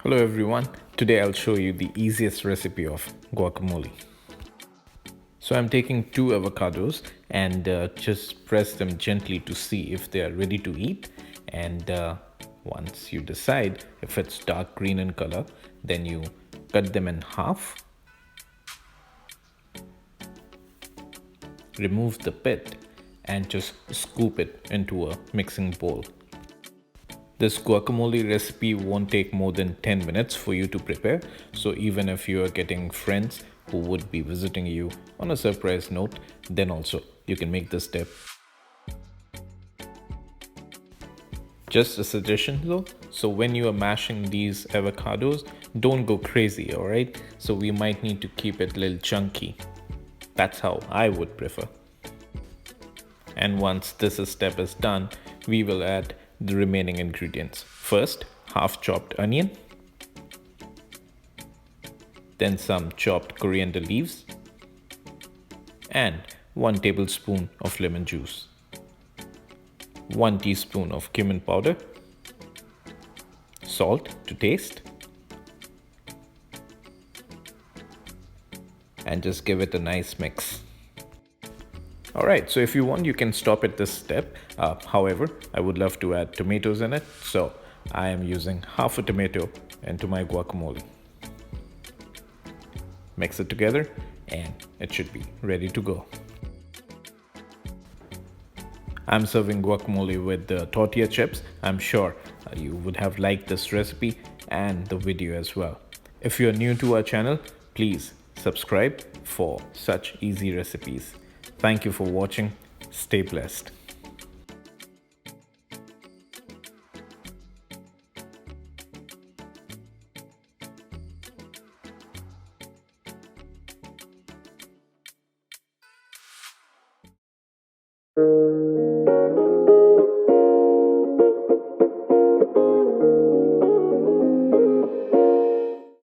Hello everyone, today I'll show you the easiest recipe of guacamole. So I'm taking 2 avocados and just press them gently to see if they are ready to eat, and once you decide if it's dark green in color, then you cut them in half, remove the pit and just scoop it into a mixing bowl. This guacamole recipe won't take more than 10 minutes for you to prepare, so even if you are getting friends who would be visiting you on a surprise note, then also you can make this step. Just a suggestion though, so when you are mashing these avocados, don't go crazy, alright? So we might need to keep it a little chunky. That's how I would prefer. And once this step is done, we will add the remaining ingredients. First, half chopped onion, then some chopped coriander leaves, and 1 tablespoon of lemon juice, 1 teaspoon of cumin powder, salt to taste, and just give it a nice mix. Alright, so if you want, you can stop at this step. However, I would love to add tomatoes in it, so I am using half a tomato into my guacamole. Mix it together and it should be ready to go. I'm serving guacamole with the tortilla chips. I'm sure you would have liked this recipe and the video as well. If you're new to our channel, please subscribe for such easy recipes. Thank you for watching. Stay blessed.